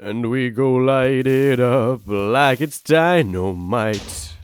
And we go light it up like it's dynamite.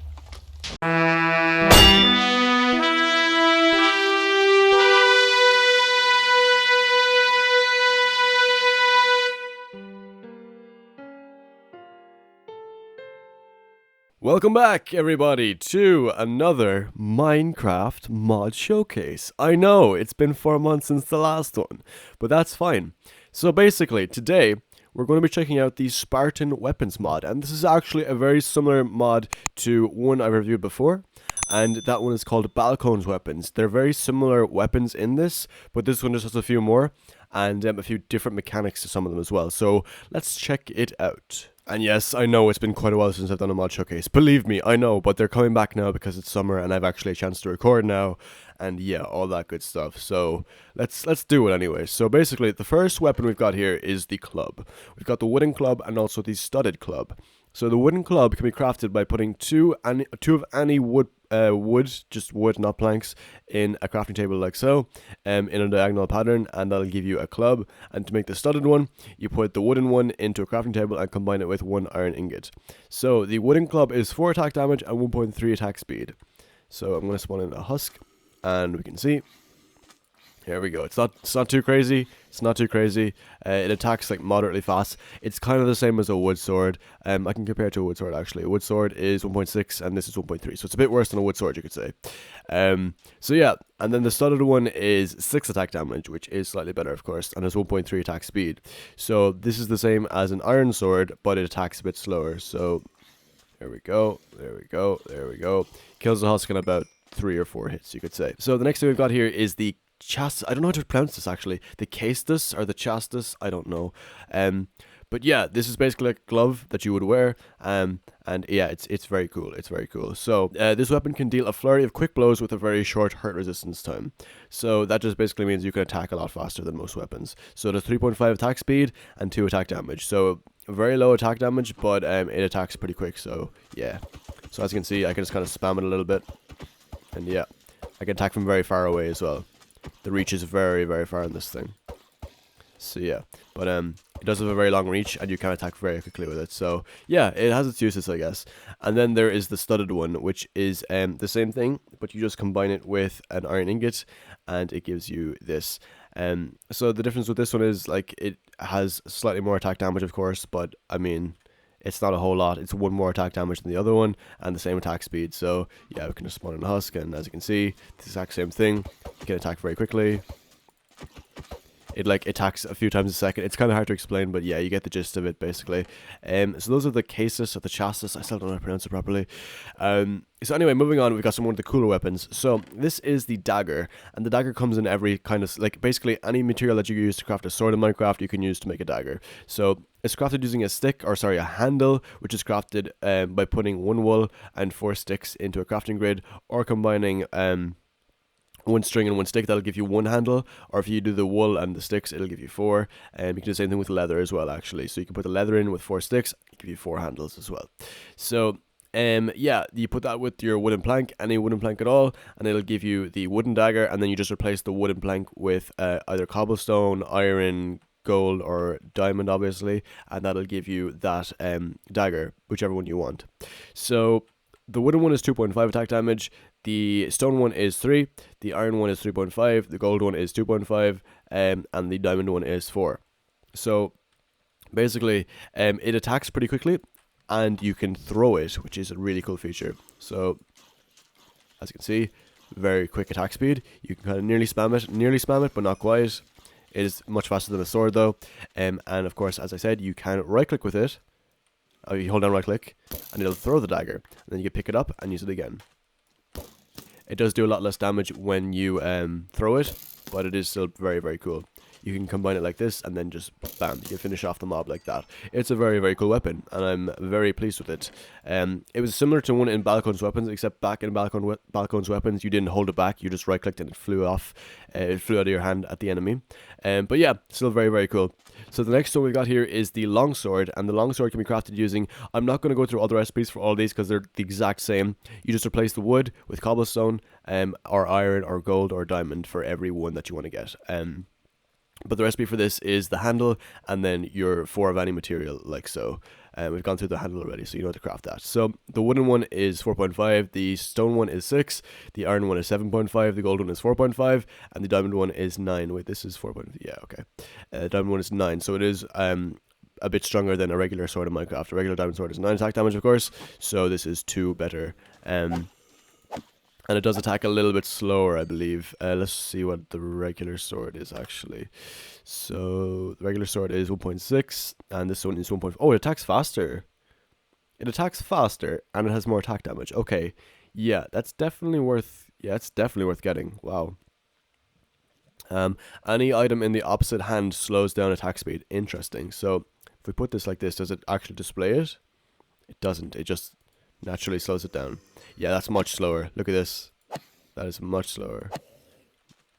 Welcome back, everybody, to another Minecraft mod showcase. I know, it's been 4 months since the last one, but that's fine. So basically, today, we're going to be checking out the Spartan weapons mod, and this is actually a very similar mod to one I reviewed before, and that one is called Balcones weapons. They're very similar weapons in this, but this one just has a few more, and a few different mechanics to some of them as well. So let's check it out. And yes, I know it's been quite a while since I've done a mod showcase. Believe me, I know, but they're coming back now because it's summer and I've actually a chance to record now, and yeah, all that good stuff. So let's do it anyway. So basically, the first weapon we've got here is the club. We've got the wooden club and also the studded club. So the wooden club can be crafted by putting two of any wood, just wood, not planks, in a crafting table like so, in a diagonal pattern, and that'll give you a club. And to make the studded one, you put the wooden one into a crafting table and combine it with one iron ingot. So the wooden club is 4 attack damage and 1.3 attack speed. So I'm going to spawn in a husk, and we can see. Here we go. It's not too crazy. It's not too crazy. It attacks like moderately fast. It's kind of the same as a wood sword. I can compare it to a wood sword actually. A wood sword is 1.6 and this is 1.3. So it's a bit worse than a wood sword, you could say. So yeah, and then the studded one is 6 attack damage, which is slightly better of course, and has 1.3 attack speed. So this is the same as an iron sword, but it attacks a bit slower. So there we go. There we go. There we go. Kills the husk in about 3 or 4 hits, you could say. So the next thing we've got here is the I don't know how to pronounce this actually. The Castus or the Chastus, I don't know. But yeah, this is basically like a glove that you would wear. And yeah, it's very cool. It's very cool. So this weapon can deal a flurry of quick blows with a very short hurt resistance time. So that just basically means you can attack a lot faster than most weapons. So it has 3.5 attack speed and 2 attack damage. So very low attack damage, but it attacks pretty quick. So yeah. So as you can see, I can just kind of spam it a little bit. And yeah, I can attack from very far away as well. The reach is very, very far in this thing. So yeah, but it does have a very long reach, and you can attack very quickly with it. So yeah, it has its uses, I guess. And then there is the studded one, which is the same thing, but you just combine it with an iron ingot, and it gives you this. So the difference with this one is like it has slightly more attack damage, of course, but I mean, it's not a whole lot. It's 1 more attack damage than the other one, and the same attack speed. So yeah, we can just spawn in a husk, and as you can see, the exact same thing. You can attack very quickly. It like attacks a few times a second. It's kind of hard to explain, but yeah, you get the gist of it basically. So those are the Casus or the Chassis. I still don't know how to pronounce it properly. So anyway, moving on, we've got some more of the cooler weapons. So this is the dagger, and the dagger comes in every kind of like basically any material that you use to craft a sword in Minecraft, you can use to make a dagger. So it's crafted using a handle, which is crafted by putting 1 wool and 4 sticks into a crafting grid, or combining 1 string and 1 stick. That'll give you 1 handle, or if you do the wool and the sticks, it'll give you 4. And you can do the same thing with leather as well, actually. So you can put the leather in with 4 sticks, it'll give you 4 handles as well. So yeah, you put that with your wooden plank, any wooden plank at all, and it'll give you the wooden dagger, and then you just replace the wooden plank with either cobblestone, iron, gold, or diamond, obviously, and that'll give you that dagger, whichever one you want. So the wooden one is 2.5 attack damage, the stone one is 3, the iron one is 3.5, the gold one is 2.5, and the diamond one is 4. So basically, it attacks pretty quickly, and you can throw it, which is a really cool feature. So as you can see, very quick attack speed. You can kind of nearly spam it, but not quite. It is much faster than a sword though. And of course, as I said, you can right click with it. You hold down right click, and it'll throw the dagger, and then you can pick it up and use it again. It does do a lot less damage when you throw it, but it is still very, very cool. You can combine it like this, and then just bam, you can finish off the mob like that. It's a very, very cool weapon, and I'm very pleased with it. It was similar to one in Balcones weapons, except back in Balcones weapons, you didn't hold it back, you just right clicked and it flew off. It flew out of your hand at the enemy. But yeah, still very, very cool. So the next one we got here is the longsword, and the longsword can be crafted using, I'm not going to go through all the recipes for all these because they're the exact same. You just replace the wood with cobblestone, or iron, or gold, or diamond for every one that you want to get. But the recipe for this is the handle and then your 4 of any material, like so. We've gone through the handle already, so you know how to craft that. So the wooden one is 4.5, the stone one is 6, the iron one is 7.5, the gold one is 4.5, and the diamond one is 9. Wait, this is 4. Yeah, okay. Diamond one is 9, so it is a bit stronger than a regular sword in Minecraft. A regular diamond sword is 9 attack damage, of course, so this is 2 better. And it does attack a little bit slower, I believe. Let's see what the regular sword is, actually. So, the regular sword is 1.6, and this one is 1. Oh, it attacks faster. It attacks faster, and it has more attack damage. Okay, yeah, that's definitely worth... Yeah, it's definitely worth getting. Wow. Any item in the opposite hand slows down attack speed. Interesting. So, if we put this like this, does it actually display it? It doesn't. It just naturally slows it down. Yeah, that's much slower. Look at this. That is much slower.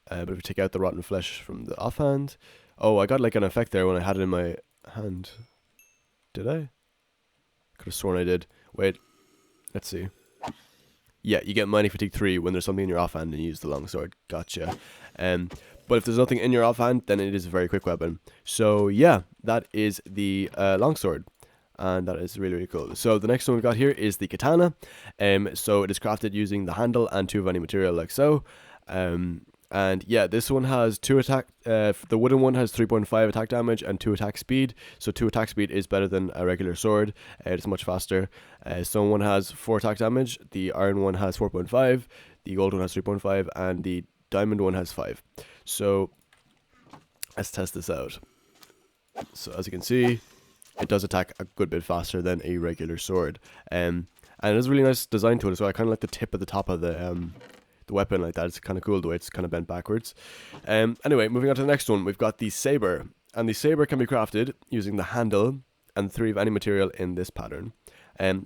But if we take out the rotten flesh from the offhand... Oh, I got like an effect there when I had it in my hand. Did I? Could have sworn I did. Wait. Let's see. Yeah, you get mining fatigue 3 when there's something in your offhand and you use the longsword. Gotcha. But if there's nothing in your offhand, then it is a very quick weapon. So yeah, that is the longsword. And that is really, really cool. So the next one we've got here is the katana. So it is crafted using the handle and 2 of any material, like so. And yeah, this one has 2 attack. The wooden one has 3.5 attack damage and 2 attack speed. So 2 attack speed is better than a regular sword. It's much faster. Stone one has 4 attack damage. The iron one has 4.5. The gold one has 3.5, and the diamond one has 5. So let's test this out. So as you can see, it does attack a good bit faster than a regular sword. And it has a really nice design to it, so I kind of like the tip at the top of the weapon like that. It's kind of cool the way it's kind of bent backwards. Anyway, moving on to the next one, we've got the saber. And the saber can be crafted using the handle and 3 of any material in this pattern.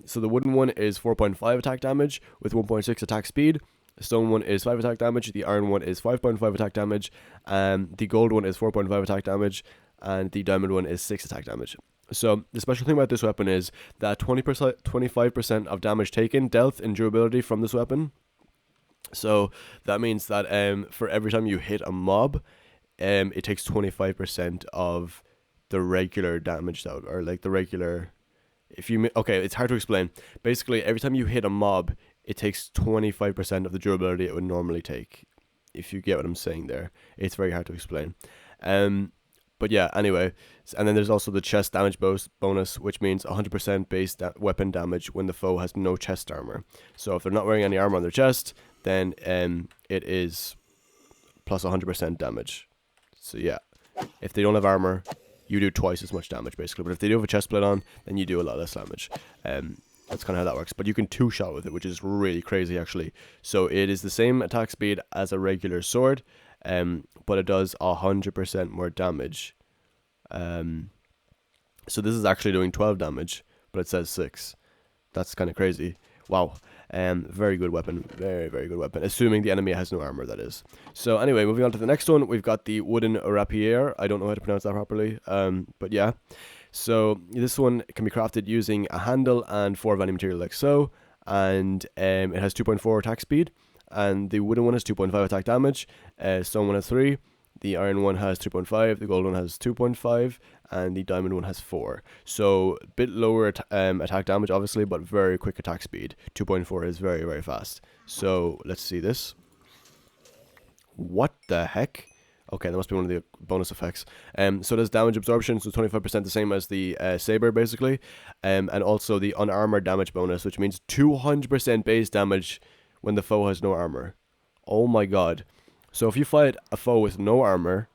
So the wooden one is 4.5 attack damage with 1.6 attack speed. The stone one is 5 attack damage. The iron one is 5.5 attack damage. The gold one is 4.5 attack damage. And the diamond one is 6 attack damage. So the special thing about this weapon is that 25% of damage taken dealt in durability from this weapon. So that means that for every time you hit a mob, it takes 25% of the regular damage out, or like the regular. Okay, it's hard to explain. Basically, every time you hit a mob, it takes 25% of the durability it would normally take. If you get what I'm saying there, it's very hard to explain. But yeah, anyway, and then there's also the chest damage bonus, which means 100% base weapon damage when the foe has no chest armor. So if they're not wearing any armor on their chest, then it is plus 100% damage. So yeah, if they don't have armor, you do twice as much damage basically. But if they do have a chest plate on, then you do a lot less damage. That's kind of how that works. But you can 2-shot with it, which is really crazy actually. So it is the same attack speed as a regular sword. But it does 100% more damage. So this is actually doing 12 damage, but it says 6. That's kind of crazy. Wow. Very good weapon. Very, very good weapon. Assuming the enemy has no armor, that is. So anyway, moving on to the next one, we've got the wooden rapier. I don't know how to pronounce that properly. But yeah. So this one can be crafted using a handle and 4 of any material like so. And it has 2.4 attack speed. And the wooden one has 2.5 attack damage. Stone one has 3. The iron one has 3.5. The gold one has 2.5. And the diamond one has 4. So a bit lower attack damage, obviously, but very quick attack speed. 2.4 is very, very fast. So let's see this. What the heck? Okay, that must be one of the bonus effects. So there's damage absorption, so 25% the same as the saber, basically. And also the unarmored damage bonus, which means 200% base damage when the foe has no armor. Oh my god. So if you fight a foe with no armor,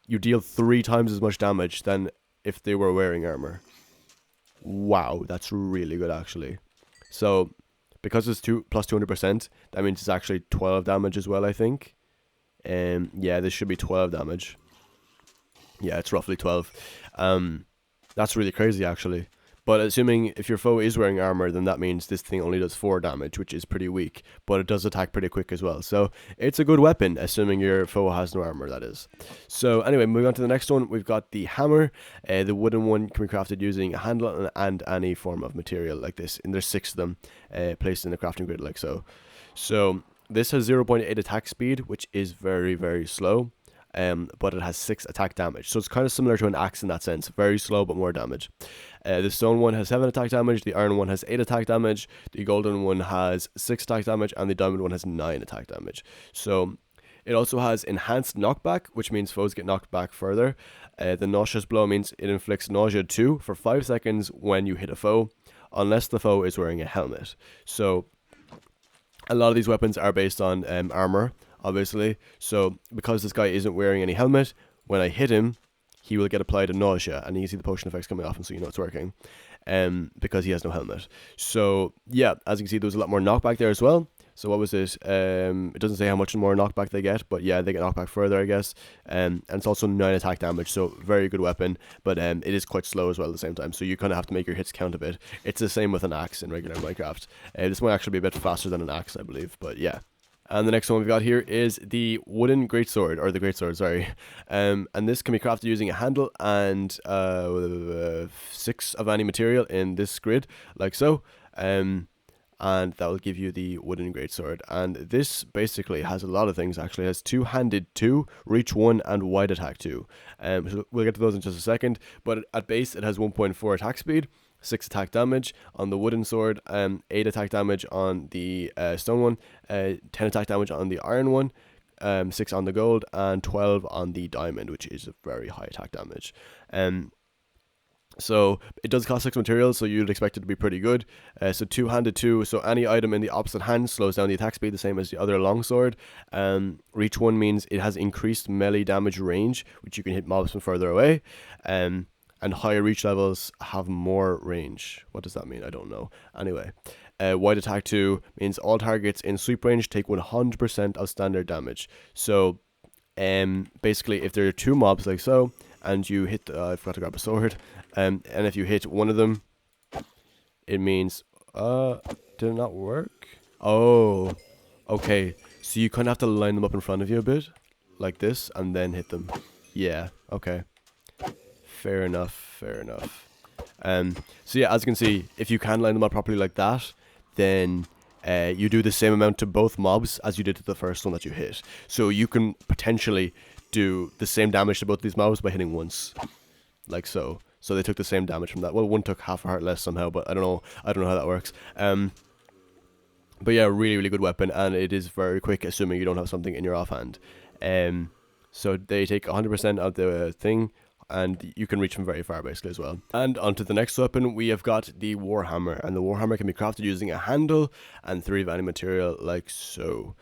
you deal 3 times as much damage than if they were wearing armor. Wow, that's really good actually. So because it's plus 200%, that means it's actually 12 damage as well, I think. Yeah, this should be 12 damage. Yeah, it's roughly 12. That's really crazy actually. But assuming if your foe is wearing armor, then that means this thing only does 4 damage, which is pretty weak. But it does attack pretty quick as well. So it's a good weapon, assuming your foe has no armor, that is. So anyway, moving on to the next one, we've got the hammer. The wooden one can be crafted using a handle and any form of material like this. And there's 6 of them placed in the crafting grid like so. So this has 0.8 attack speed, which is very, very slow. but it has 6 attack damage. So it's kind of similar to an axe in that sense. Very slow, but more damage. The stone one has 7 attack damage, the iron one has 8 attack damage, the golden one has 6 attack damage, and the diamond one has 9 attack damage. So it also has enhanced knockback, which means foes get knocked back further. The nauseous blow means it inflicts nausea 2 for 5 seconds when you hit a foe, unless the foe is wearing a helmet. So a lot of these weapons are based on armor, obviously. So because this guy isn't wearing any helmet, when I hit him, he will get applied a nausea, and you see the potion effects coming off, and so you know it's working, because he has no helmet. So yeah, as you can see, there's a lot more knockback there as well. So what was it? It doesn't say how much more knockback they get, but yeah, they get knocked back further, I guess. And it's also 9 attack damage, so very good weapon, but it is quite slow as well at the same time, so you kind of have to make your hits count a bit. It's the same with an axe in regular Minecraft. This might actually be a bit faster than an axe, I believe, but yeah. And the next one we've got here is the wooden greatsword, or the greatsword, sorry. And this can be crafted using a handle and 6 of any material in this grid, like so. And that will give you the wooden greatsword. And this basically has a lot of things, actually. It has two-handed 2, reach 1, and wide attack 2. So we'll get to those in just a second. But at base, it has 1.4 attack speed, 6 attack damage on the wooden sword, 8 attack damage on the stone one, 10 attack damage on the iron one, 6 on the gold, and 12 on the diamond, which is a very high attack damage. So it does cost 6 materials, so you'd expect it to be pretty good. So two-handed 2, so any item in the opposite hand slows down the attack speed, the same as the other longsword. Reach 1 means it has increased melee damage range, which you can hit mobs from further away. And higher reach levels have more range. What does that mean? I don't know. Anyway, wide attack 2 means all targets in sweep range take 100% of standard damage. So basically, if there are 2 mobs like so, and you hit, I forgot to grab a sword, and if you hit one of them, it means, did it not work? Oh, okay. So you kind of have to line them up in front of you a bit, like this, and then hit them. Yeah, okay. Fair enough, fair enough. So yeah, as you can see, if you can line them up properly like that, then you do the same amount to both mobs as you did to the first one that you hit. So you can potentially do the same damage to both these mobs by hitting once, like so. So they took the same damage from that. Well, one took half a heart less somehow, but I don't know how that works. But yeah, really, really good weapon, and it is very quick, assuming you don't have something in your offhand. So they take 100% of the thing, and you can reach them very far, basically, as well. And onto the next weapon, we have got the Warhammer, and the Warhammer can be crafted using a handle and 3 of any material, like so.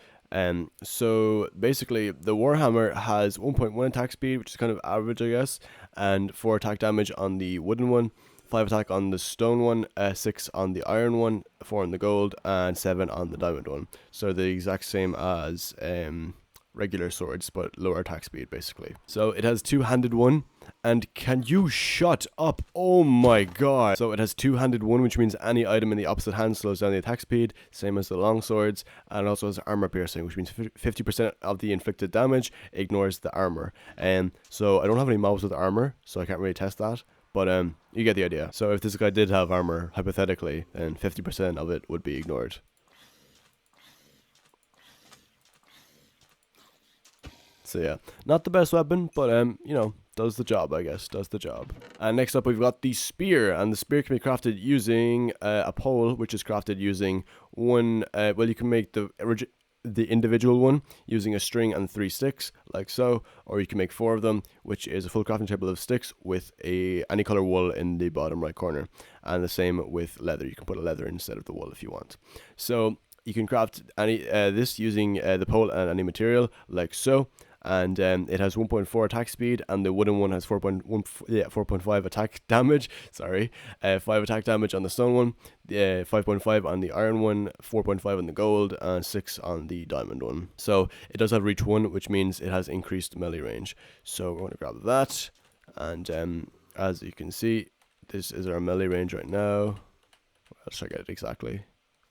So basically, the Warhammer has 1.1 attack speed, which is kind of average, I guess, and 4 attack damage on the wooden one, 5 attack on the stone one, 6 on the iron one, 4 on the gold, and 7 on the diamond one. So the exact same as regular swords, but lower attack speed, basically. So it has two-handed 1, and can you shut up? Oh my god. So it has two-handed 1, which means any item in the opposite hand slows down the attack speed, same as the long swords, and it also has armor piercing, which means 50% of the inflicted damage ignores the armor. So I don't have any mobs with armor, so I can't really test that, but you get the idea. So if this guy did have armor, hypothetically, then 50% of it would be ignored. So yeah, not the best weapon, but you know, does the job, I guess, does the job. And next up we've got the spear, and the spear can be crafted using a pole, which is crafted using one, well, you can make the individual one using a string and 3 sticks, like so, or you can make 4 of them, which is a full crafting table of sticks with any color wool in the bottom right corner. And the same with leather, you can put a leather instead of the wool if you want. So you can craft any this using the pole and any material, like so. And it has 1.4 attack speed, and the wooden one has 4.5 attack damage. Sorry, 5 attack damage on the stone one, 5.5 on the iron one, 4.5 on the gold, and 6 on the diamond one. So it does have reach 1, which means it has increased melee range. So we're going to grab that, and as you can see, this is our melee range right now. Let's check it exactly.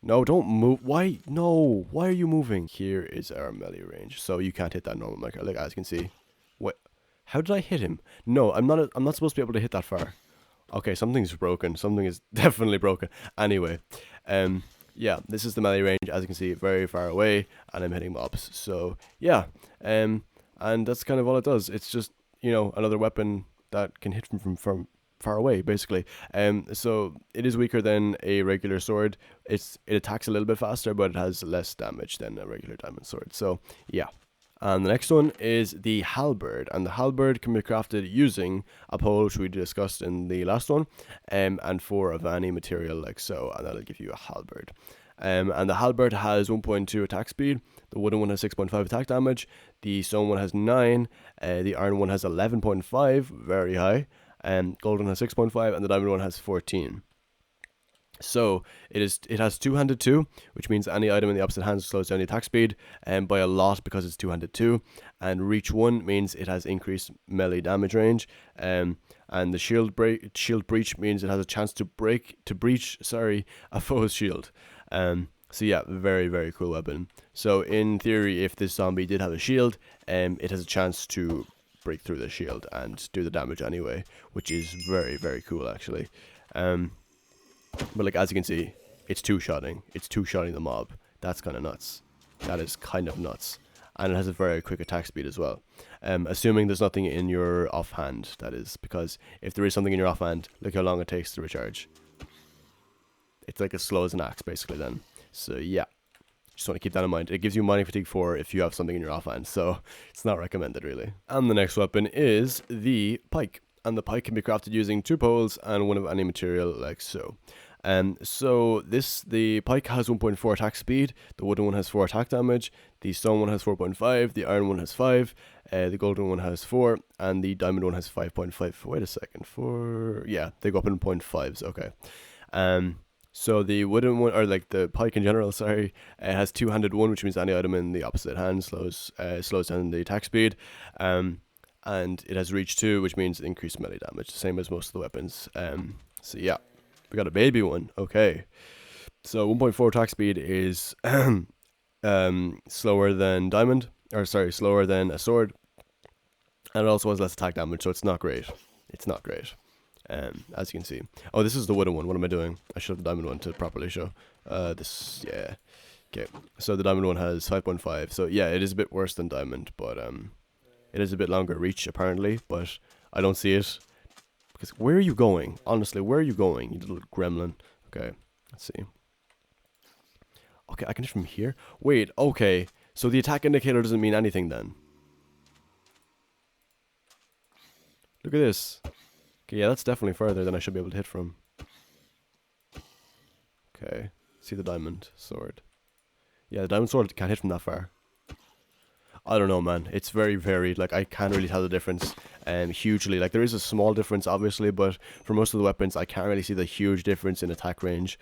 No, don't move. Why? No. Why are you moving? Here is our melee range. So you can't hit that normal marker. Like, as you can see. What? How did I hit him? No, I'm not supposed to be able to hit that far. Okay, something's broken. Something is definitely broken. Anyway, yeah, this is the melee range. As you can see, very far away, and I'm hitting mobs. So yeah, and that's kind of all it does. It's just, you know, another weapon that can hit from far away, basically. So it is weaker than a regular sword. It attacks a little bit faster, but it has less damage than a regular diamond sword. So yeah. And the next one is the halberd, and the halberd can be crafted using a pole, which we discussed in the last one, and 4 of any material like so, and that'll give you a halberd. And the halberd has 1.2 attack speed, the wooden one has 6.5 attack damage, the stone one has 9, the iron one has 11.5, very high, and gold one has 6.5, and the diamond one has 14. So it has two-handed 2, which means any item in the opposite hand slows down the attack speed by a lot because it's two-handed 2, and reach 1 means it has increased melee damage range, and the shield breach means it has a chance to breach a foe's shield. So yeah, very, very cool weapon. So in theory, if this zombie did have a shield, it has a chance to break through the shield and do the damage anyway, which is very, very cool actually. But like, as you can see, it's two-shotting. It's two-shotting the mob. That's kind of nuts. That is kind of nuts. And it has a very quick attack speed as well. Assuming there's nothing in your offhand, that is. Because if there is something in your offhand, look how long it takes to recharge. It's like as slow as an axe, basically, then. So, yeah. Just want to keep that in mind. It gives you mining fatigue 4 if you have something in your offhand. So, it's not recommended, really. And the next weapon is the pike. And the pike can be crafted using 2 poles and 1 of any material, like so. So the pike has 1.4 attack speed, the wooden one has 4 attack damage, the stone one has 4.5, the iron one has 5, the golden one has 4, and the diamond one has 5.5. Wait a second, 4, yeah, they go up in 0.5s, okay. So the wooden one, or like the pike in general, sorry, has two-handed 1, which means any item in the opposite hand slows down the attack speed, and it has reach 2, which means increased melee damage, the same as most of the weapons. So yeah. We got a baby one. Okay. So 1.4 attack speed is slower than slower than a sword. And it also has less attack damage, so it's not great. It's not great. As you can see. Oh, this is the wooden one. What am I doing? I should have the diamond one to properly show. Yeah. Okay. So the diamond one has 5.5. So yeah, it is a bit worse than diamond, but it is a bit longer reach apparently, but I don't see it. Because where are you going? Honestly, where are you going, you little gremlin? Okay, let's see. Okay, I can hit from here. Wait, okay. So the attack indicator doesn't mean anything then. Look at this. Okay, yeah, that's definitely further than I should be able to hit from. Okay, see the diamond sword. Yeah, the diamond sword can't hit from that far. I don't know, man. It's very varied. Like, I can't really tell the difference hugely. Like, there is a small difference, obviously, but for most of the weapons, I can't really see the huge difference in attack range.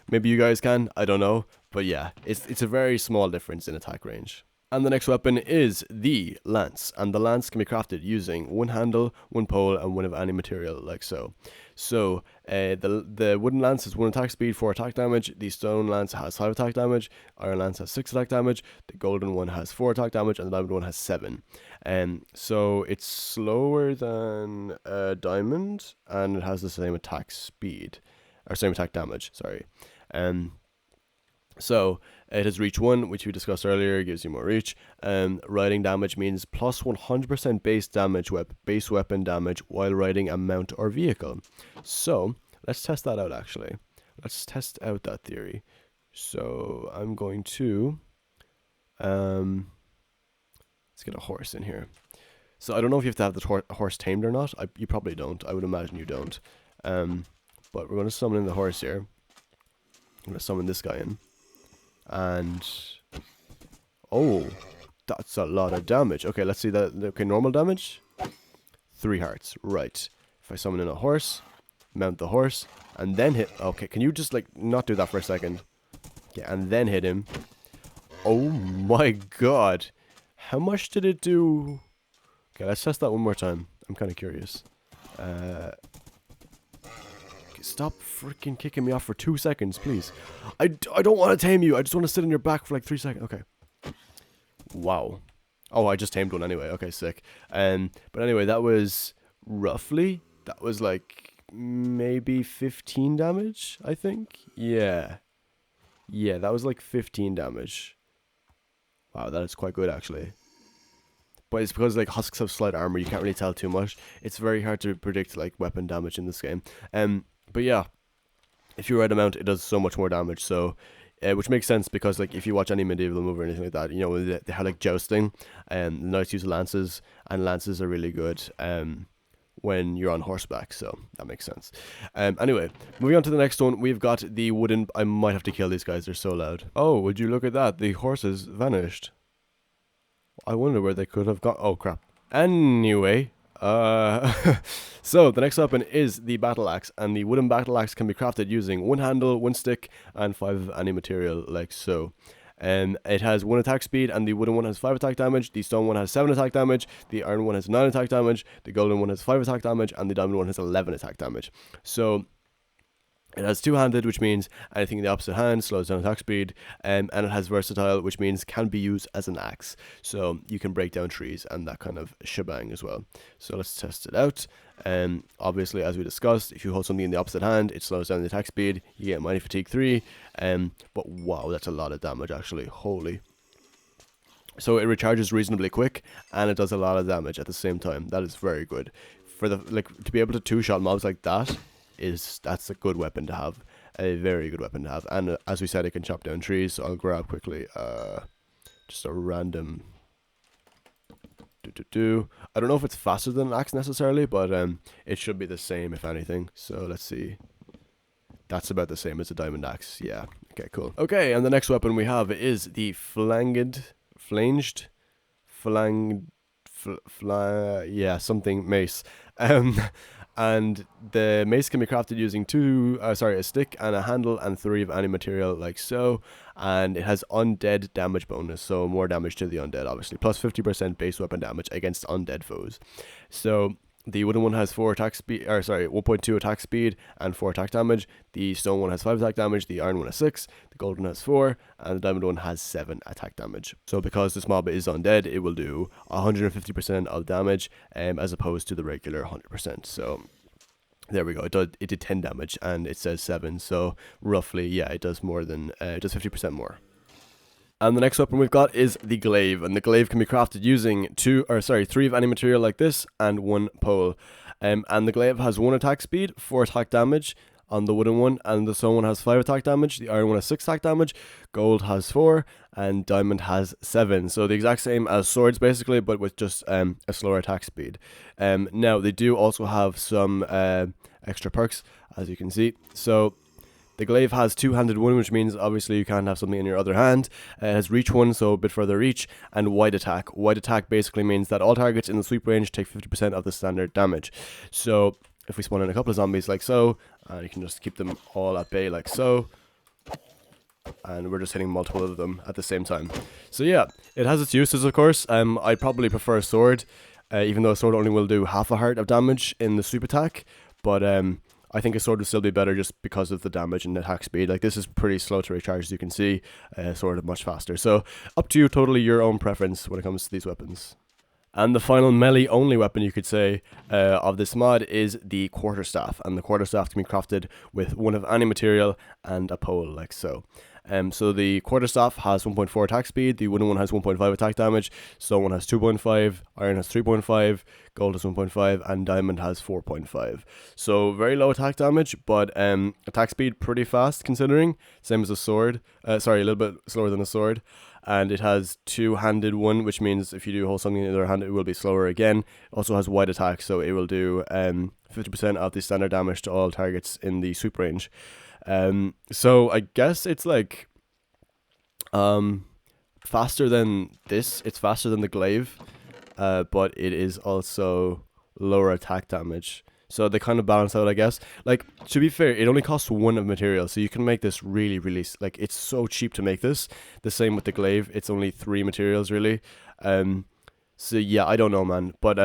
Maybe you guys can. I don't know. But yeah, it's a very small difference in attack range. And the next weapon is the lance, and the lance can be crafted using 1 handle, 1 pole, and 1 of any material, like so. So, the wooden lance has 1 attack speed, 4 attack damage, the stone lance has 5 attack damage, iron lance has 6 attack damage, the golden one has 4 attack damage, and the diamond one has 7. So it's slower than diamond, and it has the same attack speed, or same attack damage, sorry. So it has reach 1, which we discussed earlier, gives you more reach. Riding damage means plus 100% base weapon damage while riding a mount or vehicle. So let's test that out actually. Let's test out that theory. So I'm going to let's get a horse in here. So I don't know if you have to have the horse tamed or not. You probably don't. I would imagine you don't. But we're going to summon in the horse here. I'm going to summon this guy in. And oh, that's a lot of damage. Okay, let's see that. Okay, normal damage, 3 hearts. Right. If I summon in a horse, mount the horse, and then hit. Okay, can you just like not do that for a second? Okay, and then hit him. Oh my god, how much did it do? Okay, let's test that one more time. I'm kind of curious. Stop freaking kicking me off for 2 seconds, please. I don't want to tame you. I just want to sit on your back for like 3 seconds. Okay. Wow. Oh, I just tamed one anyway. Okay, sick. But anyway, that was roughly, that was like maybe 15 damage, I think. Yeah. Yeah, that was like 15 damage. Wow, that is quite good actually. but it's because like husks have slight armor, you can't really tell too much. It's very hard to predict like weapon damage in this game. But yeah, if you ride a mount, it does so much more damage. So, which makes sense because like if you watch any medieval movie or anything like that, you know they have like jousting, and the knights use lances, and lances are really good. When you're on horseback, so that makes sense. Anyway, moving on to the next one, we've got the wooden. I might have to kill these guys; they're so loud. Oh, would you look at that? The horses vanished. I wonder where they could have gone. Oh crap. Anyway, so the next weapon is the battle axe, and the wooden battle axe can be crafted using one handle, one stick, and 5 of any material, like so. It has 1 attack speed, and the wooden one has 5 attack damage, the stone one has 7 attack damage, the iron one has 9 attack damage, the golden one has 5 attack damage, and the diamond one has 11 attack damage. So it has two-handed, which means anything in the opposite hand slows down attack speed, and it has versatile, which means can be used as an axe. So you can break down trees and that kind of shebang as well. So let's test it out. Obviously, as we discussed, if you hold something in the opposite hand, it slows down the attack speed. You get Mighty Fatigue 3. But wow, that's a lot of damage actually. Holy. So it recharges reasonably quick, and it does a lot of damage at the same time. That is very good. For the to be able to two-shot mobs like that, that's a good weapon to have, a very good weapon to have. And as we said, it can chop down trees. So I'll grab quickly just a random I don't know if it's faster than an axe necessarily, but it should be the same if anything. So let's see. That's about the same as a diamond axe. Yeah, okay, cool. Okay, and the next weapon we have is the something mace. And the mace can be crafted using a stick and a handle and 3 of any material, like so. And it has undead damage bonus, so more damage to the undead, obviously. Plus 50% base weapon damage against undead foes. So the wooden one has 1.2 attack speed and 4 attack damage. The stone one has 5 attack damage. The iron one has 6. The golden has 4, and the diamond one has 7 attack damage. So because this mob is undead, it will do 150% of damage, as opposed to the regular 100%. So there we go. It did 10 damage, and it says 7. So roughly, yeah, it does more than it does 50% more. And the next weapon we've got is the glaive, and the glaive can be crafted using 3 of any material like this and 1 pole. And the glaive has 1 attack speed, 4 attack damage on the wooden one, and the stone one has 5 attack damage, the iron one has 6 attack damage, gold has 4, and diamond has 7. So the exact same as swords basically, but with just a slower attack speed. Now they do also have some extra perks, as you can see. So the glaive has two-handed 1, which means obviously you can't have something in your other hand. It has reach 1, so a bit further reach, and wide attack. Wide attack basically means that all targets in the sweep range take 50% of the standard damage. So if we spawn in a couple of zombies like so, you can just keep them all at bay like so, and we're just hitting multiple of them at the same time. So yeah, it has its uses, of course. I'd probably prefer a sword, even though a sword only will do half a heart of damage in the sweep attack, but I think a sword would still be better just because of the damage and attack speed. Like, this is pretty slow to recharge, as you can see. Sword is much faster. So, up to you, totally your own preference when it comes to these weapons. And the final melee-only weapon, you could say, of this mod is the quarterstaff. And the quarterstaff can be crafted with 1 of any material and a pole, like so. So the quarterstaff has 1.4 attack speed, the wooden one has 1.5 attack damage, stone one has 2.5, iron has 3.5, gold has 1.5, and diamond has 4.5. So very low attack damage, but attack speed pretty fast considering, same as a sword, a little bit slower than a sword. And it has two-handed 1, which means if you do hold something in the other hand, it will be slower again. It also has wide attack, so it will do 50% of the standard damage to all targets in the sweep range. So I guess it's like faster than this. It's faster than the glaive, but it is also lower attack damage. So they kind of balance out, I guess. Like, to be fair, it only costs 1 of material, so you can make this really, really, like, it's so cheap to make this. The same with the glaive, it's only 3 materials, really. So yeah, I don't know, man. But,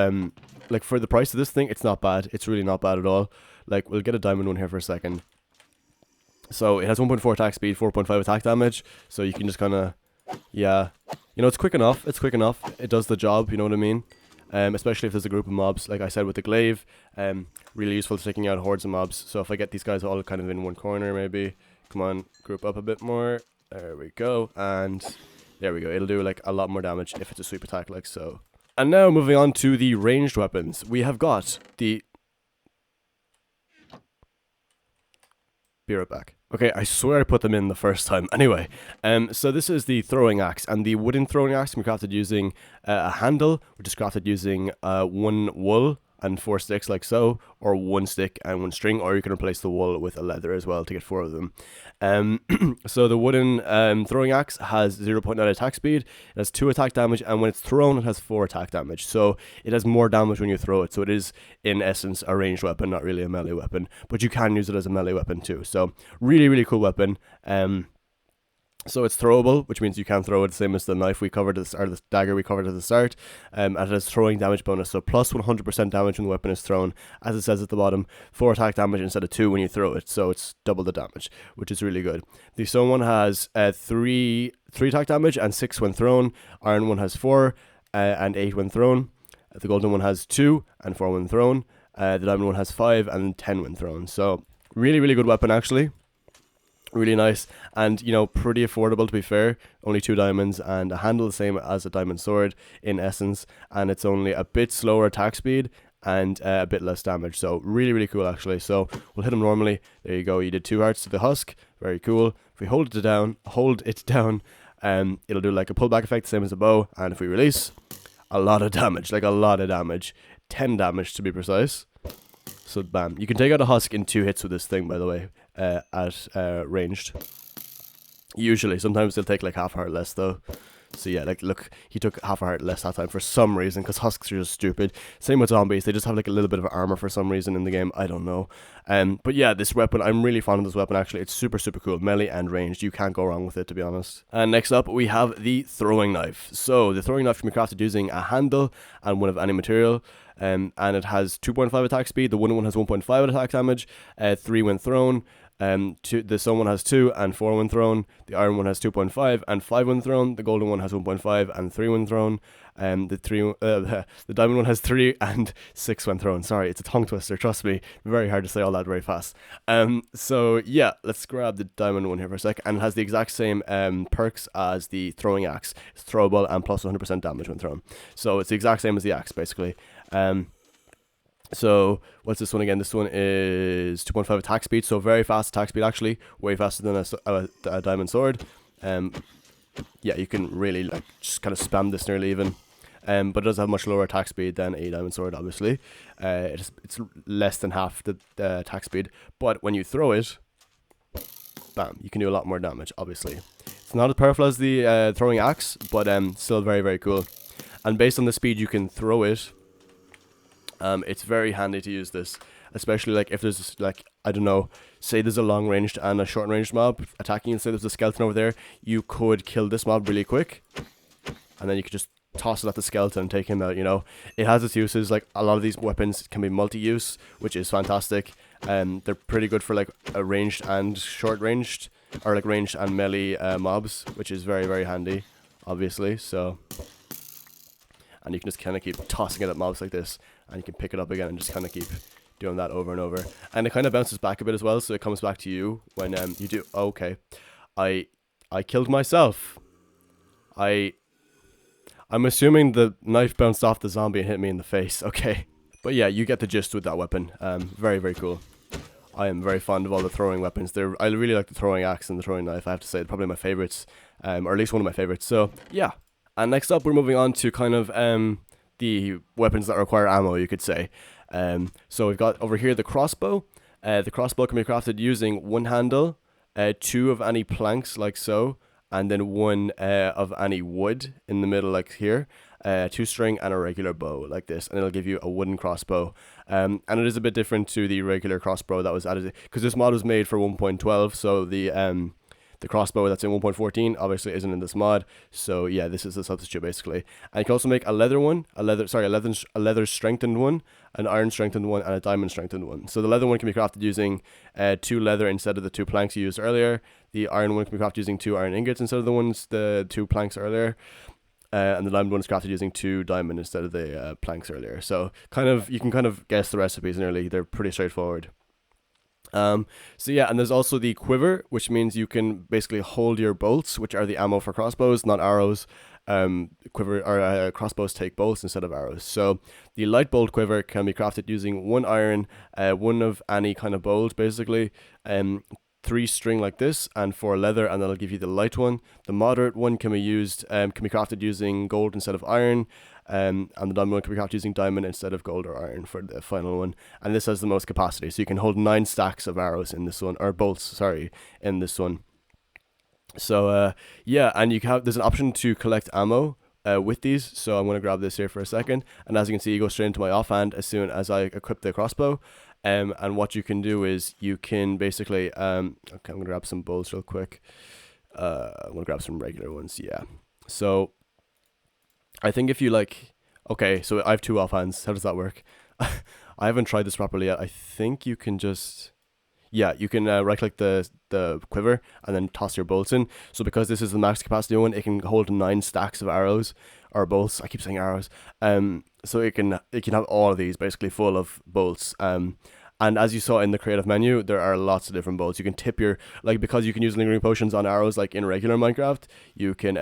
like, for the price of this thing, it's not bad. It's really not bad at all. Like, we'll get a diamond one here for a second. So it has 1.4 attack speed, 4.5 attack damage, so you can just kind of, yeah. You know, it's quick enough, it does the job, you know what I mean? Especially if there's a group of mobs, like I said with the glaive, really useful to taking out hordes of mobs. So if I get these guys all kind of in one corner, maybe, come on, group up a bit more, there we go, and there we go. It'll do like a lot more damage if it's a sweep attack, like so. And now moving on to the ranged weapons, we have got the... Be right back. Okay, I swear I put them in the first time. Anyway, so this is the throwing axe, and the wooden throwing axe can be crafted using a handle, which is crafted using 1 wool and 4 sticks like so, or 1 stick and 1 string, or you can replace the wool with a leather as well to get 4 of them. So the wooden throwing axe has 0.9 attack speed, it has 2 attack damage, and when it's thrown it has 4 attack damage, so it has more damage when you throw it, so it is in essence a ranged weapon, not really a melee weapon, but you can use it as a melee weapon too, so really cool weapon. So it's throwable, which means you can throw it the same as the knife we covered, or the dagger we covered at the start. And it has throwing damage bonus, so plus 100% damage when the weapon is thrown, as it says at the bottom. 4 attack damage instead of 2 when you throw it, so it's double the damage, which is really good. The stone one has 3 attack damage and 6 when thrown. Iron one has 4 and 8 when thrown. The golden one has 2 and 4 when thrown. The diamond one has 5 and 10 when thrown. So really good weapon actually. Really nice, and you know, pretty affordable to be fair. Only 2 diamonds and a handle the same as a diamond sword in essence, and it's only a bit slower attack speed and a bit less damage, so really cool actually. So we'll hit him normally. There you go, you did 2 hearts to the husk, very cool. If we hold it down, it'll do like a pullback effect, same as the bow, and if we release, a lot of damage, 10 damage to be precise. So bam, you can take out a husk in 2 hits with this thing, by the way, at ranged. Usually, sometimes they'll take like half a heart less though. So yeah, like look, he took half a heart less that time for some reason, because husks are just stupid. Same with zombies, they just have like a little bit of armor for some reason in the game, I don't know. But yeah, this weapon, I'm really fond of this weapon actually. It's super cool, melee and ranged, you can't go wrong with it to be honest. And next up we have the throwing knife. So the throwing knife can be crafted using a handle and one of any material. And it has 2.5 attack speed, the wooden one has 1.5 attack damage, 3 when thrown. The stone one has 2 and 4 when thrown. The iron one has 2.5 and 5 when thrown. The golden one has 1.5 and 3 when thrown. The diamond one has 3 and 6 when thrown. Sorry, it's a tongue twister, trust me. Very hard to say all that very fast. So yeah, let's grab the diamond one here for a sec. And it has the exact same perks as the throwing axe. It's throwable and plus 100% damage when thrown. So it's the exact same as the axe basically. So what's this one again? This one is 2.5 attack speed, so very fast attack speed actually, way faster than a diamond sword. Yeah, you can really like just kind of spam this nearly even. But it does have much lower attack speed than a diamond sword obviously. It's less than half the attack speed, but when you throw it, bam, you can do a lot more damage obviously. It's not as powerful as the throwing axe, but still very cool. And based on the speed you can throw it, it's very handy to use this, especially like if there's like, I don't know, say there's a long ranged and a short ranged mob attacking, and say there's a skeleton over there, you could kill this mob really quick, and then you could just toss it at the skeleton and take him out, you know. It has its uses, like a lot of these weapons can be multi-use, which is fantastic. They're pretty good for like a ranged and short ranged, or like ranged and melee mobs, which is very handy, obviously, so. And you can just kind of keep tossing it at mobs like this, and you can pick it up again and just kind of keep doing that over and over. And it kind of bounces back a bit as well, so it comes back to you when you do. Oh, okay, I killed myself. I'm assuming the knife bounced off the zombie and hit me in the face. Okay, but yeah, you get the gist with that weapon. Very cool. I am very fond of all the throwing weapons. I really like the throwing axe and the throwing knife. I have to say, they're probably my favorites, or at least one of my favorites. So yeah. And next up, we're moving on to kind of the weapons that require ammo, you could say. So we've got over here the crossbow. The crossbow can be crafted using 1 handle, 2 of any planks like so, and then 1 of any wood in the middle like here. 2 string and a regular bow like this, and it'll give you a wooden crossbow. And it is a bit different to the regular crossbow that was added, because this mod was made for 1.12, so the crossbow that's in 1.14 obviously isn't in this mod, so yeah, this is a substitute basically. And you can also make a leather one, a leather strengthened one, an iron strengthened one, and a diamond strengthened one. So the leather one can be crafted using 2 leather instead of the 2 planks you used earlier. The iron one can be crafted using 2 iron ingots instead of the 2 planks earlier. And the diamond one is crafted using 2 diamond instead of the planks earlier. So you can kind of guess the recipes nearly. They're pretty straightforward. So yeah, and there's also the quiver, which means you can basically hold your bolts, which are the ammo for crossbows, not arrows. quiver or crossbows take bolts instead of arrows. So the light bolt quiver can be crafted using 1 iron, one of any kind of bolt basically, 3 string like this, and 4 leather, and that'll give you the light one. The moderate one can be used, can be crafted using gold instead of iron, and the diamond one can be crafted using diamond instead of gold or iron for the final one. And this has the most capacity, so you can hold 9 stacks of arrows in this one, or bolts, sorry, in this one. So yeah, and there's an option to collect ammo with these, so I'm going to grab this here for a second, and as you can see, you go straight into my offhand as soon as I equip the crossbow. And what you can do is you can basically okay, I'm going to grab some bolts real quick. I'm going to grab some regular ones, yeah. So I think if you like, okay, so I have 2 offhands. How does that work? I haven't tried this properly yet. I think you can just, yeah, you can right click the quiver and then toss your bolts in. So because this is the max capacity one, it can hold 9 stacks of arrows or bolts. I keep saying arrows. So it can have all of these basically full of bolts. And as you saw in the creative menu, there are lots of different bolts. You can tip your, like, because you can use lingering potions on arrows like in regular Minecraft, you can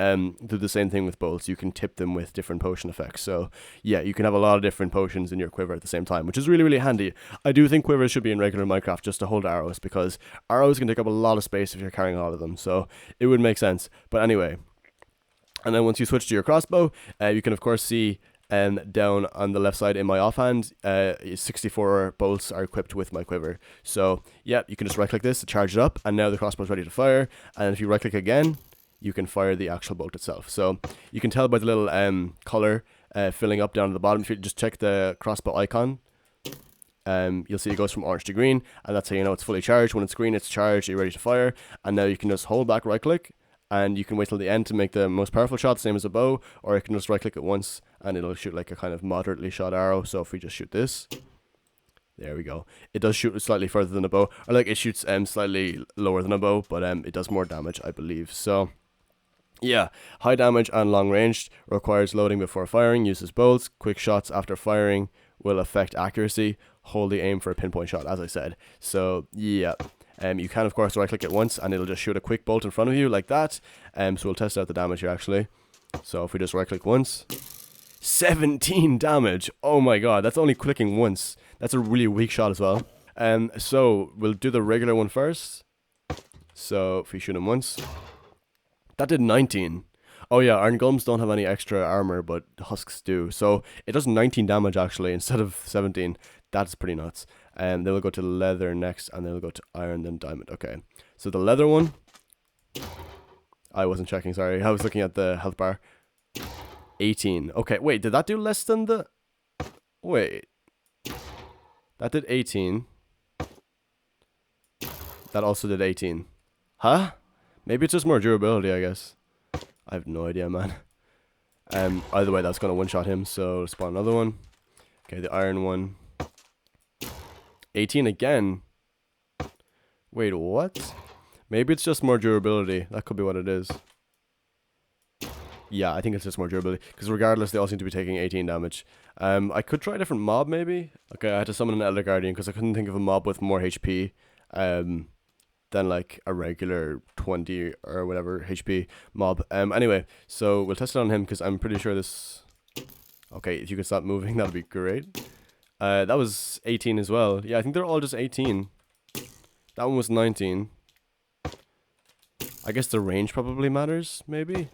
do the same thing with bolts. You can tip them with different potion effects. So yeah, you can have a lot of different potions in your quiver at the same time, which is really, really handy. I do think quivers should be in regular Minecraft just to hold arrows, because arrows can take up a lot of space if you're carrying a lot of them. So it would make sense. But anyway, and then once you switch to your crossbow, you can of course see down on the left side in my offhand, 64 bolts are equipped with my quiver. So yeah, you can just right click this to charge it up, and now the crossbow is ready to fire. And if you right click again, you can fire the actual bolt itself. So you can tell by the little color filling up down at the bottom. If you just check the crossbow icon, you'll see it goes from orange to green, and that's how you know it's fully charged. When it's green, it's charged, you're ready to fire. And now you can just hold back, right click, and you can wait till the end to make the most powerful shot, same as a bow, or you can just right click it once and it'll shoot like a kind of moderately shot arrow. So if we just shoot this, there we go. It does shoot slightly further than a bow, or like it shoots slightly lower than a bow, but it does more damage, I believe. So yeah, high damage and long range, requires loading before firing, uses bolts, quick shots after firing will affect accuracy, hold the aim for a pinpoint shot, as I said. So yeah. You can of course right click it once and it'll just shoot a quick bolt in front of you like that. So we'll test out the damage here actually. So if we just right click once, 17 damage. Oh my god, that's only clicking once. That's a really weak shot as well. So we'll do the regular one first. So if we shoot him once, that did 19. Oh yeah, iron golems don't have any extra armor, but husks do. So it does 19 damage actually instead of 17. That's pretty nuts. Then we'll go to leather next, and then we'll go to iron, then diamond. Okay, so the leather one, I wasn't checking, sorry. I was looking at the health bar. 18. Okay, wait, did that do less than the... Wait. That did 18. That also did 18. Huh? Maybe it's just more durability, I guess. I have no idea, man. Either way, that's going to one-shot him, so spawn another one. Okay, the iron one. 18 again. Wait, what? Maybe it's just more durability. That could be what it is. Yeah, I think it's just more durability. Because regardless, they all seem to be taking 18 damage. I could try a different mob, maybe. Okay, I had to summon an Elder Guardian because I couldn't think of a mob with more HP than like a regular 20 or whatever HP mob. Anyway, so we'll test it on him because I'm pretty sure this... Okay, if you could stop moving, that'd be great. That was 18 as well. Yeah, I think they're all just 18. That one was 19. I guess the range probably matters, maybe.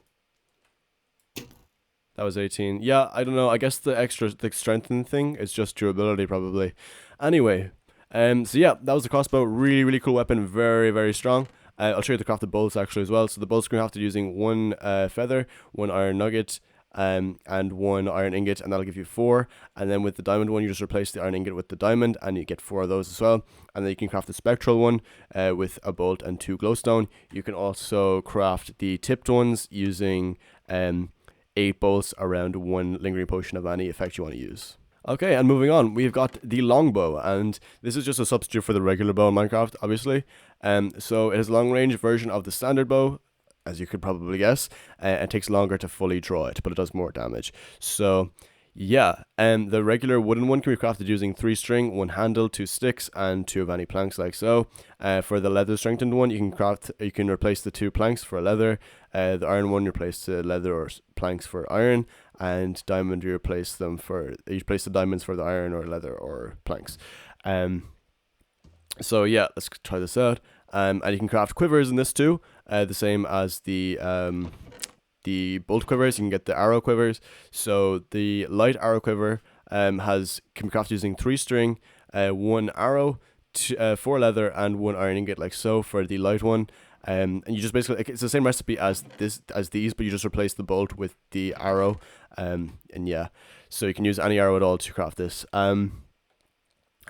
That was 18. Yeah, I don't know. I guess the strengthening thing is just durability probably. Anyway, so yeah, that was the crossbow. Really, really cool weapon. Very, very strong. I'll show you the crafted bolts actually as well. So the bolts are crafted using 1 feather, 1 iron nugget, and 1 iron ingot, and that'll give you 4. And then with the diamond one, you just replace the iron ingot with the diamond, and you get 4 of those as well. And then you can craft the spectral one with a bolt and 2 glowstone. You can also craft the tipped ones using 8 bolts around 1 lingering potion of any effect you want to use. Okay, and moving on, we've got the longbow, and this is just a substitute for the regular bow in Minecraft, obviously. So it is a long-range version of the standard bow, as you could probably guess. It takes longer to fully draw it, but it does more damage. So Yeah, the regular wooden one can be crafted using 3 string, 1 handle, 2 sticks, and 2 of any planks, like so. For the leather strengthened one, you can replace the 2 planks for leather. The iron one, you replace the leather or planks for iron, and diamond you replace the diamonds for the iron or leather or planks. So yeah, let's try this out. And you can craft quivers in this too, the same as the bolt quivers. You can get the arrow quivers. So the light arrow quiver can be crafted using 3 string, 1 arrow, 4 leather, and 1 iron ingot, like so. For the light one, and you just basically, it's the same recipe as these, but you just replace the bolt with the arrow. And yeah, so you can use any arrow at all to craft this.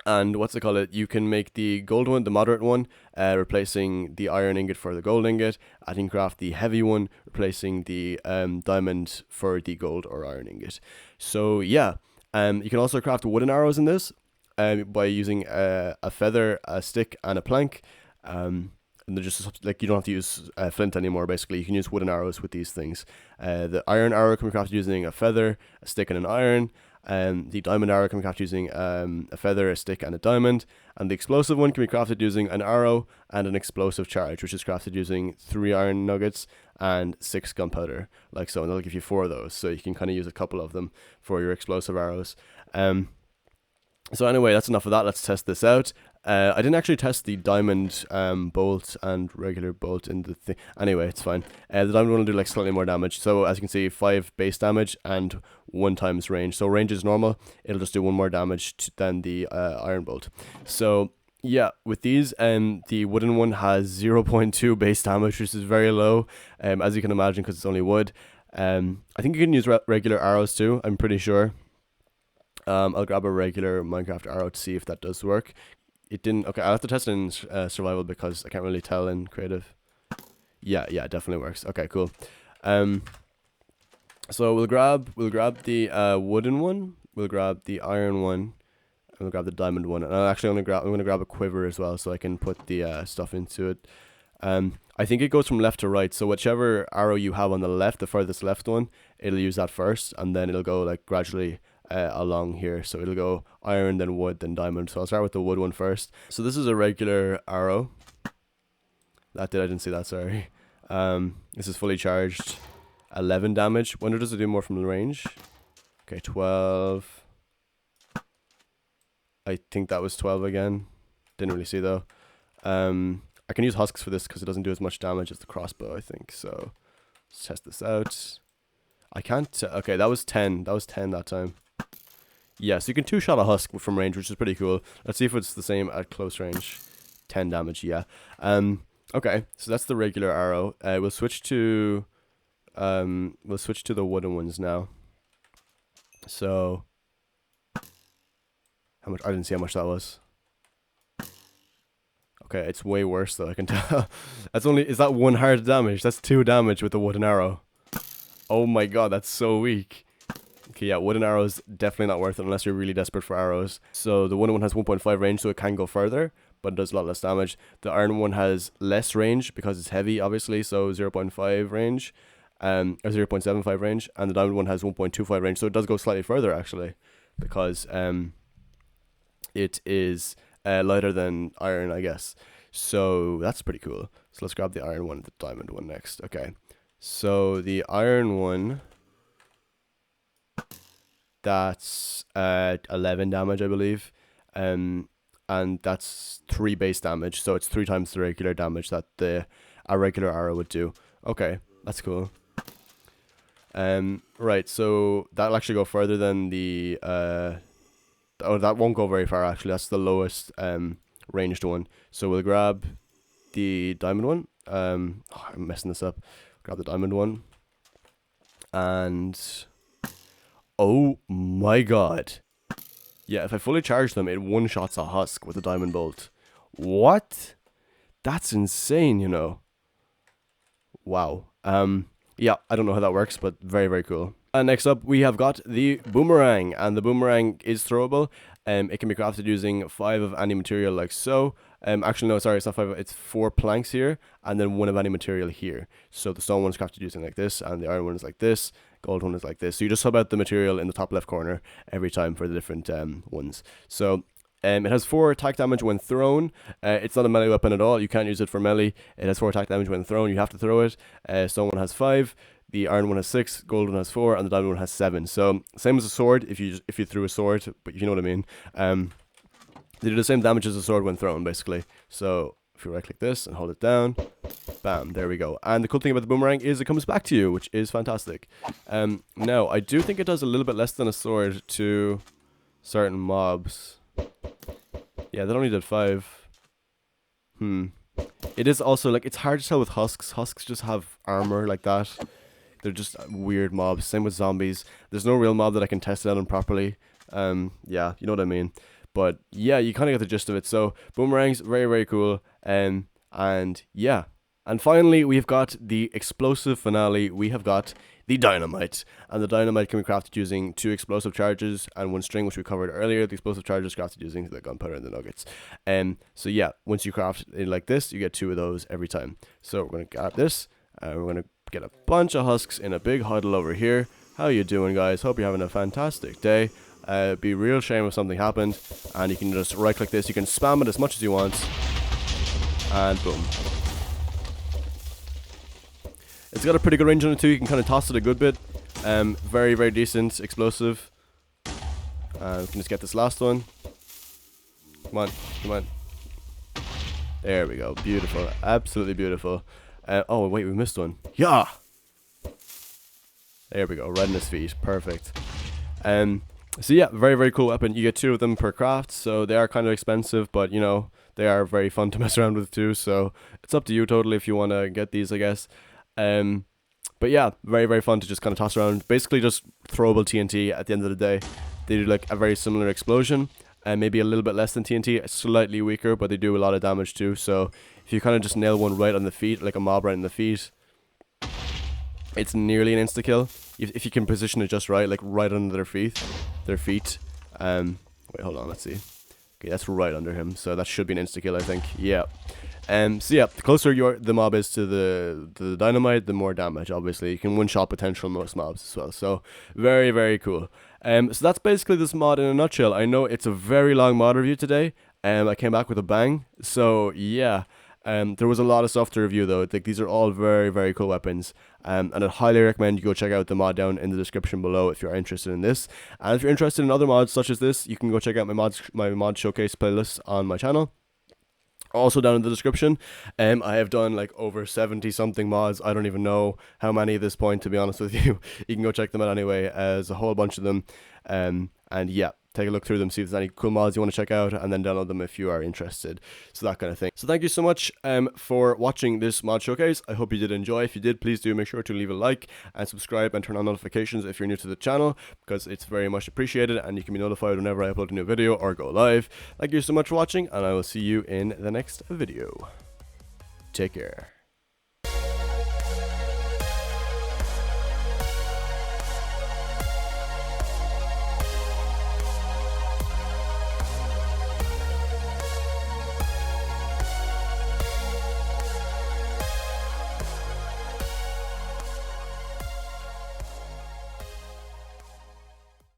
And what's it called? You can make the gold one, the moderate one, replacing the iron ingot for the gold ingot. I can craft the heavy one, replacing the diamond for the gold or iron ingot. So yeah, you can also craft wooden arrows in this by using a feather, a stick, and a plank. And they're just like, you don't have to use flint anymore. Basically, you can use wooden arrows with these things. The iron arrow can be crafted using a feather, a stick, and an iron. The diamond arrow can be crafted using a feather, a stick, and a diamond. And the explosive one can be crafted using an arrow and an explosive charge, which is crafted using 3 iron nuggets and 6 gunpowder, like so. And that'll give you 4 of those, so you can kind of use a couple of them for your explosive arrows. So anyway, that's enough of that. Let's test this out. I didn't actually test the diamond bolt and regular bolt in the thing. Anyway, it's fine. The diamond one will do like slightly more damage. So as you can see, 5 base damage and 1 times range. So range is normal. It'll just do 1 more damage than the iron bolt. So yeah, with these, the wooden one has 0.2 base damage, which is very low, as you can imagine, because it's only wood. I think you can use regular arrows too, I'm pretty sure. I'll grab a regular Minecraft arrow to see if that does work. It didn't. Okay, I'll have to test it in survival because I can't really tell in creative. Yeah, it definitely works. Okay, cool. So we'll grab the wooden one. We'll grab the iron one. And we'll grab the diamond one. And I'm gonna grab a quiver as well, so I can put the stuff into it. I think it goes from left to right. So whichever arrow you have on the left, the furthest left one, it'll use that first, and then it'll go like gradually along here. So it'll go iron, then wood, then diamond. So I'll start with the wood one first. So this is a regular arrow. I didn't see that, sorry. This is fully charged. 11 damage. Wonder does it do more from the range? Okay, 12. I think that was 12 again. Didn't really see though. I can use husks for this because it doesn't do as much damage as the crossbow, I think. So let's test this out. I can't. Okay, that was 10. That was 10 that time. Yeah, so you can 2-shot a husk from range, which is pretty cool. Let's see if it's the same at close range. 10 damage, yeah. Okay, so that's the regular arrow. We'll switch to the wooden ones now. So how much? I didn't see how much that was. Okay, it's way worse though, I can tell. Is that 1 hard damage? That's 2 damage with the wooden arrow. Oh my god, that's so weak. Okay, yeah, wooden arrows definitely not worth it unless you're really desperate for arrows. So the wooden one has 1.5 range, so it can go further, but it does a lot less damage. The iron one has less range because it's heavy, obviously, so 0.5 range, or 0.75 range, and the diamond one has 1.25 range, so it does go slightly further actually, because it is lighter than iron, I guess. So that's pretty cool. So let's grab the iron one and the diamond one next. Okay, so the iron one, that's 11 damage, I believe, and that's 3 base damage, so it's 3 times the regular damage that a regular arrow would do. Okay, that's cool. Right, so that'll actually go further than the oh, that won't go very far actually. That's the lowest ranged one. So we'll grab the diamond one. I'm messing this up. Grab the diamond one, and oh my god. Yeah, if I fully charge them, it 1-shots a husk with a diamond bolt. What? That's insane, you know. Wow. Yeah, I don't know how that works, but very, very cool. And next up, we have got the boomerang, and the boomerang is throwable. It can be crafted using 5 of any material, like so. Actually, no, sorry, it's not 5. It's 4 planks here, and then 1 of any material here. So the stone one is crafted using like this, and the iron one is like this. gold one is like this. So you just sub out the material in the top left corner every time for the different ones. So it has 4 attack damage when thrown. It's not a melee weapon at all. You can't use it for melee. It has 4 attack damage when thrown. You have to throw it. Stone one has 5. The iron one has 6. Gold one has 4, and the diamond one has 7. So same as a sword. If you threw a sword, but you know what I mean. They do the same damage as a sword when thrown, basically. So if you right click this and hold it down, bam, there we go. And the cool thing about the boomerang is it comes back to you, which is fantastic. Now I do think it does a little bit less than a sword to certain mobs. Yeah, that only did 5. It is also, like, it's hard to tell with husks. Husks just have armor like that. They're just weird mobs. Same with zombies. There's no real mob that I can test it out on properly. Yeah, you know what I mean. But yeah, you kind of get the gist of it. So boomerangs, very, very cool. And yeah. And finally, we've got the explosive finale. We have got the dynamite. And the dynamite can be crafted using 2 explosive charges and 1 string, which we covered earlier. The explosive charges crafted using the gunpowder and the nuggets. So yeah, once you craft it like this, you get 2 of those every time. So we're going to grab this. We're going to get a bunch of husks in a big huddle over here. How you doing, guys? Hope you're having a fantastic day. It'd be a real shame if something happened. And you can just right click this. You can spam it as much as you want. And boom. It's got a pretty good range on it too. You can kind of toss it a good bit. Very, very decent explosive. We can just get this last one. Come on, come on. There we go. Beautiful. Absolutely beautiful. Oh, wait, we missed one. Yeah! There we go. Right in his feet. Perfect. So yeah, very, very cool weapon. You get 2 of them per craft, so they are kind of expensive, but you know, they are very fun to mess around with too, so it's up to you totally if you want to get these, I guess. But yeah, very, very fun to just kind of toss around. Basically just throwable TNT at the end of the day. They do like a very similar explosion, and maybe a little bit less than TNT, slightly weaker, but they do a lot of damage too. So if you kind of just nail one right on the feet, like a mob right in the feet, it's nearly an insta kill. If you can position it just right, like right under their feet. Wait, hold on, let's see. Okay, that's right under him, so that should be an insta kill, I think. Yeah. So yeah, the closer the mob is to the dynamite, the more damage, obviously. You can one-shot potential most mobs as well, so very, very cool. So that's basically this mod in a nutshell. I know it's a very long mod review today, I came back with a bang, so yeah. There was a lot of stuff to review though. Like, these are all very, very cool weapons. And I'd highly recommend you go check out the mod down in the description below if you're interested in this. And if you're interested in other mods such as this, you can go check out my mod showcase playlist on my channel. Also down in the description. I have done like over 70 something mods. I don't even know how many at this point, to be honest with you. You can go check them out anyway. There's a whole bunch of them. And yeah, take a look through them, see if there's any cool mods you want to check out, and then download them if you are interested. So that kind of thing. So thank you so much for watching this mod showcase. I hope you did enjoy. If you did, please do make sure to leave a like and subscribe and turn on notifications if you're new to the channel, because it's very much appreciated and you can be notified whenever I upload a new video or go live. Thank you so much for watching, and I will see you in the next video. Take care.